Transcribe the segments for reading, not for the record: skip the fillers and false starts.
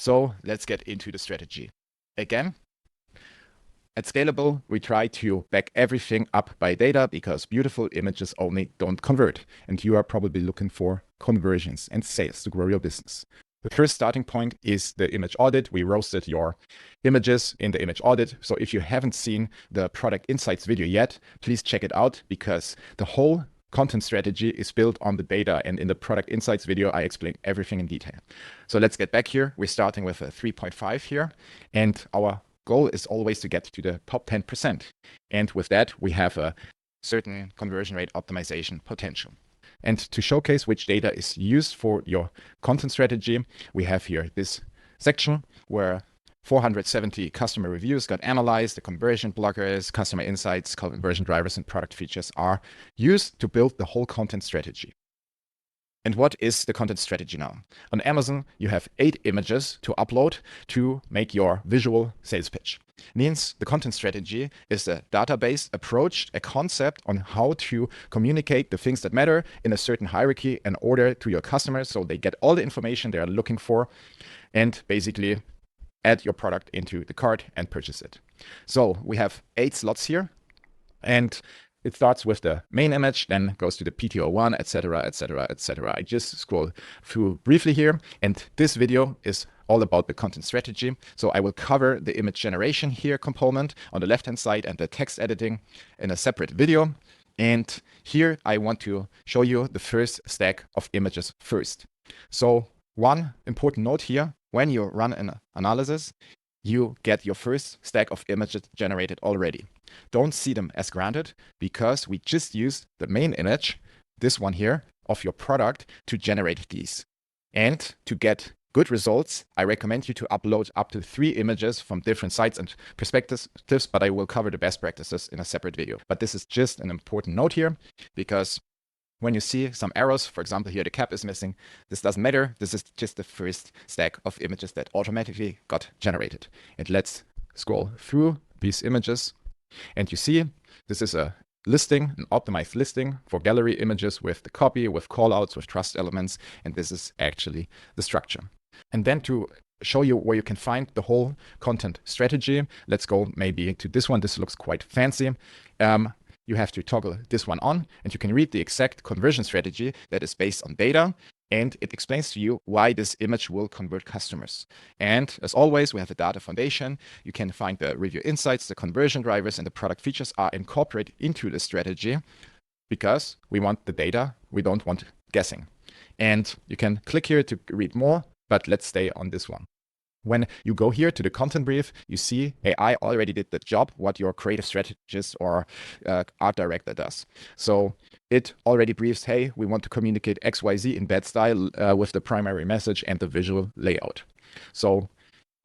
So let's get into the strategy. Again, at Scalable, we try to back everything up by data because beautiful images only don't convert. And you are probably looking for conversions and sales to grow your business. The first starting point is the image audit. We roasted your images in the image audit. So if you haven't seen the product insights video yet, please check it out because the whole content strategy is built on the data, and in the product insights video, I explain everything in detail. So let's get back here. We're starting with a 3.5 here, and our goal is always to get to the top 10%. And with that, we have a certain conversion rate optimization potential. And to showcase which data is used for your content strategy, we have here this section where 470 customer reviews got analyzed, the conversion blockers, customer insights, conversion drivers, and product features are used to build the whole content strategy. And what is the content strategy now? On Amazon, you have 8 images to upload to make your visual sales pitch. Means the content strategy is a database approach, a concept on how to communicate the things that matter in a certain hierarchy in order to your customers so they get all the information they are looking for and basically add your product into the cart and purchase it. So we have 8 slots here, and it starts with the main image, then goes to the PTO1, etc., etc., etc. I just scroll through briefly here, and this video is all about the content strategy. So I will cover the image generation here component on the left-hand side and the text editing in a separate video. And here I want to show you the first stack of images first. So one important note here, when you run an analysis, you get your first stack of images generated already. Don't see them as granted because we just used the main image, this one here, of your product to generate these. And to get good results, I recommend you to upload up to 3 images from different sites and perspectives, but I will cover the best practices in a separate video. But this is just an important note here because when you see some errors, for example, here the cap is missing, this doesn't matter. This is just the first stack of images that automatically got generated. And let's scroll through these images. And you see, this is a listing, an optimized listing for gallery images with the copy, with callouts, with trust elements. And this is actually the structure. And then to show you where you can find the whole content strategy, let's go maybe to this one. This looks quite fancy. You have to toggle this one on, and you can read the exact conversion strategy that is based on data, and it explains to you why this image will convert customers. And as always, we have a data foundation. You can find the review insights, the conversion drivers, and the product features are incorporated into the strategy because we want the data. We don't want guessing. And you can click here to read more, but let's stay on this one. When you go here to the content brief, you see AI already did the job, what your creative strategist or art director does. So it already briefs, hey, we want to communicate XYZ in bed style with the primary message and the visual layout. So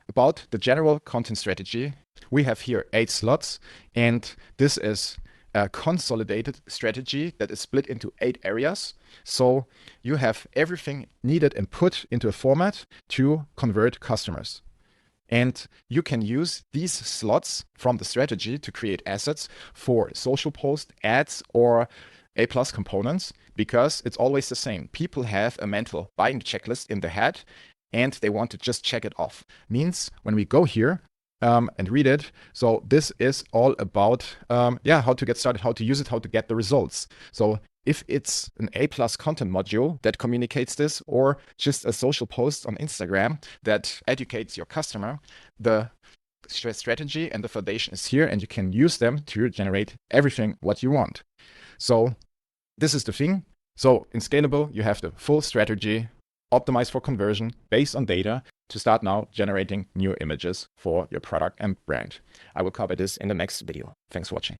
about the general content strategy, we have here 8 slots, and this is a consolidated strategy that is split into 8 areas. So you have everything needed and put into a format to convert customers. And you can use these slots from the strategy to create assets for social post, ads, or A+ components, because it's always the same. People have a mental buying checklist in their head, and they want to just check it off. Means when we go here, and read it. So this is all about how to get started, how to use it, how to get the results. So if it's an A+ content module that communicates this, or just a social post on Instagram that educates your customer, the strategy and the foundation is here, and you can use them to generate everything what you want. So this is the thing. So in Scalable, you have the full strategy optimized for conversion based on data to start now generating new images for your product and brand. I will cover this in the next video. Thanks for watching.